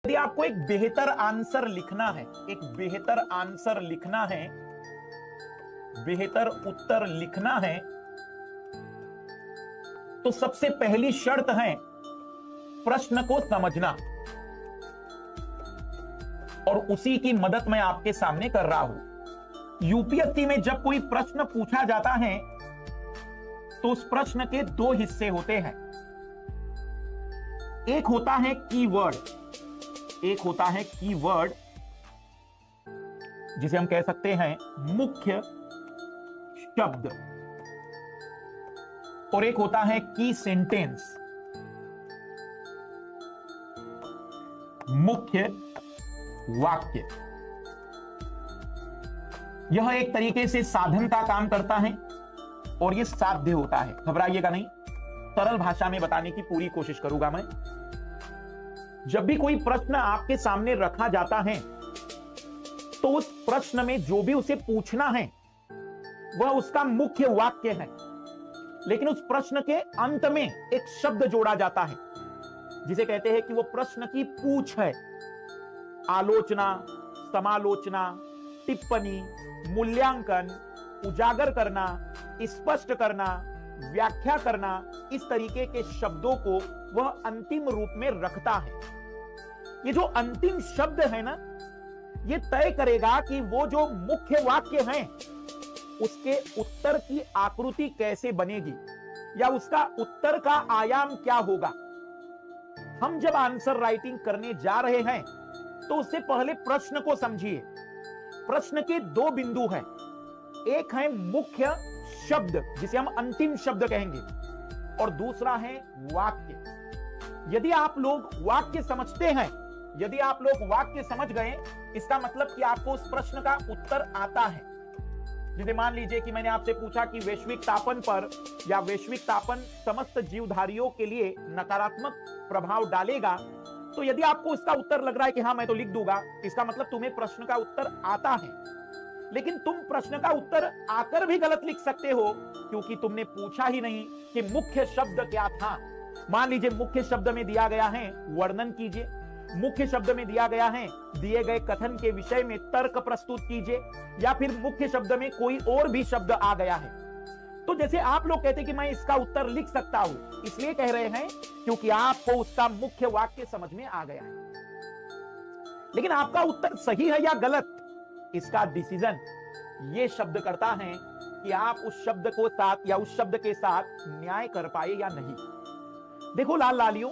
यदि आपको एक बेहतर आंसर लिखना है, एक बेहतर आंसर लिखना है, बेहतर उत्तर लिखना है, तो सबसे पहली शर्त है प्रश्न को समझना। और उसी की मदद मैं आपके सामने कर रहा हूं। यूपीएससी में जब कोई प्रश्न पूछा जाता है तो उस प्रश्न के दो हिस्से होते हैं। एक होता है कीवर्ड, एक होता है कीवर्ड जिसे हम कह सकते हैं मुख्य शब्द, और एक होता है की सेंटेंस, मुख्य वाक्य। यह एक तरीके से साधन का काम करता है और यह साध्य होता है। घबराइएगा नहीं, सरल भाषा में बताने की पूरी कोशिश करूंगा मैं। जब भी कोई प्रश्न आपके सामने रखा जाता है तो उस प्रश्न में जो भी उसे पूछना है वह उसका मुख्य वाक्य है, लेकिन उस प्रश्न के अंत में एक शब्द जोड़ा जाता है जिसे कहते हैं कि वो प्रश्न की पूछ है। आलोचना, समालोचना, टिप्पणी, मूल्यांकन, उजागर करना, स्पष्ट करना, व्याख्या करना, इस तरीके के शब्दों को वह अंतिम रूप में रखता है। ये जो अंतिम शब्द है ना, ये तय करेगा कि वो जो मुख्य वाक्य है उसके उत्तर की आकृति कैसे बनेगी या उसका उत्तर का आयाम क्या होगा। हम जब आंसर राइटिंग करने जा रहे हैं तो उससे पहले प्रश्न को समझिए। प्रश्न के दो बिंदु हैं, एक है मुख्य शब्द जिसे हम अंतिम शब्द कहेंगे, और दूसरा है वाक्य। यदि आप लोग वाक्य समझते हैं, यदि आप लोग वाक्य समझ गए, इसका मतलब कि आपको उस प्रश्न का उत्तर आता है। जैसे मान लीजिए कि मैंने आपसे पूछा कि वैश्विक तापन पर या वैश्विक तापन समस्त जीवधारियों के लिए नकारात्मक प्रभाव डालेगा, तो यदि आपको इसका उत्तर लग रहा है कि हाँ मैं तो लिख दूंगा, इसका मतलब तुम्हें प्रश्न का उत्तर आता है। लेकिन तुम प्रश्न का उत्तर आकर भी गलत लिख सकते हो क्योंकि तुमने पूछा ही नहीं कि मुख्य शब्द क्या था। मान लीजिए मुख्य शब्द में दिया गया है वर्णन कीजिए, मुख्य शब्द में दिया गया है दिए गए कथन के विषय में तर्क प्रस्तुत कीजिए, या फिर मुख्य शब्द में कोई और भी शब्द आ गया है। तो जैसे आप लोग कहते हैं कि मैं इसका उत्तर लिख सकता हूं, इसलिए कह रहे हैं क्योंकि आपको उसका मुख्य वाक्य समझ में आ गया है। लेकिन आपका उत्तर सही है या गलत, इसका डिसीजन यह शब्द करता है कि आप उस शब्द को साथ या उस शब्द के साथ न्याय कर पाए या नहीं। देखो लाल लालियों,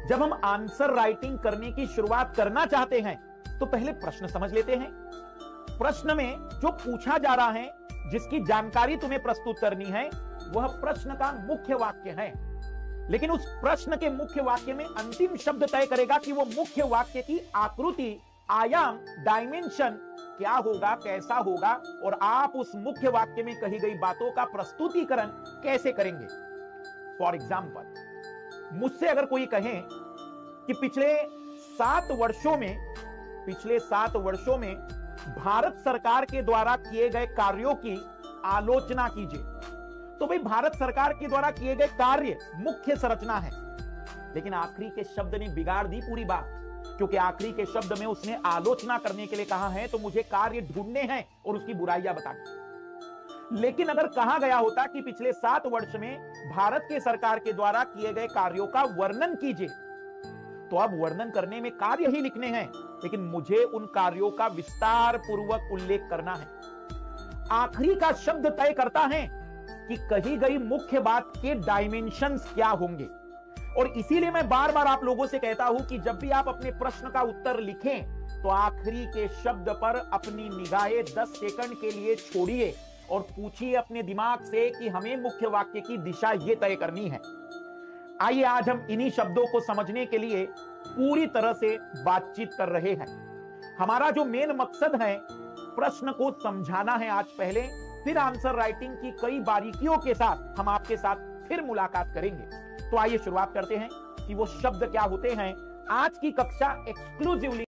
जब हम आंसर राइटिंग करने की शुरुआत करना चाहते हैं तो पहले प्रश्न समझ लेते हैं। प्रश्न में जो पूछा जा रहा है, जिसकी जानकारी तुम्हें प्रस्तुत करनी है, वह प्रश्न का मुख्य वाक्य है। लेकिन उस प्रश्न के मुख्य वाक्य में अंतिम शब्द तय करेगा कि वो मुख्य वाक्य की आकृति, आयाम, डायमेंशन क्या होगा, कैसा होगा, और आप उस मुख्य वाक्य में कही गई बातों का प्रस्तुतिकरण कैसे करेंगे। फॉर एग्जाम्पल, मुझसे अगर कोई कहे कि पिछले 7 वर्षों में भारत सरकार के द्वारा किए गए कार्यों की आलोचना कीजिए, तो भाई भारत सरकार के द्वारा किए गए कार्य मुख्य संरचना है। लेकिन आखिरी के शब्द ने बिगाड़ दी पूरी बात, क्योंकि आखिरी के शब्द में उसने आलोचना करने के लिए कहा है तो मुझे कार्य ढूंढने हैं और उसकी बुराइयां बतानी। लेकिन अगर कहा गया होता कि पिछले 7 वर्ष में भारत के सरकार के द्वारा किए गए कार्यों का वर्णन कीजिए, तो अब वर्णन करने में कार्य ही लिखने हैं, लेकिन मुझे उन कार्यों का विस्तार पूर्वक उल्लेख करना है। आखिरी का शब्द तय करता है कि कही गई मुख्य बात के डायमेंशंस क्या होंगे। और इसीलिए मैं बार बार आप लोगों से कहता हूं कि जब भी आप अपने प्रश्न का उत्तर लिखें तो आखिरी के शब्द पर अपनी निगाहें 10 सेकंड के लिए छोड़िए और पूछिए अपने दिमाग से कि हमें मुख्य वाक्य की दिशा यह तय करनी है। आइए आज हम इन्हीं शब्दों को समझने के लिए पूरी तरह से बातचीत कर रहे हैं। हमारा जो मेन मकसद है, प्रश्न को समझाना है आज पहले, फिर आंसर राइटिंग की कई बारीकियों के साथ हम आपके साथ फिर मुलाकात करेंगे। तो आइए शुरुआत करते हैं कि वो शब्द क्या होते हैं। आज की कक्षा एक्सक्लूसिवली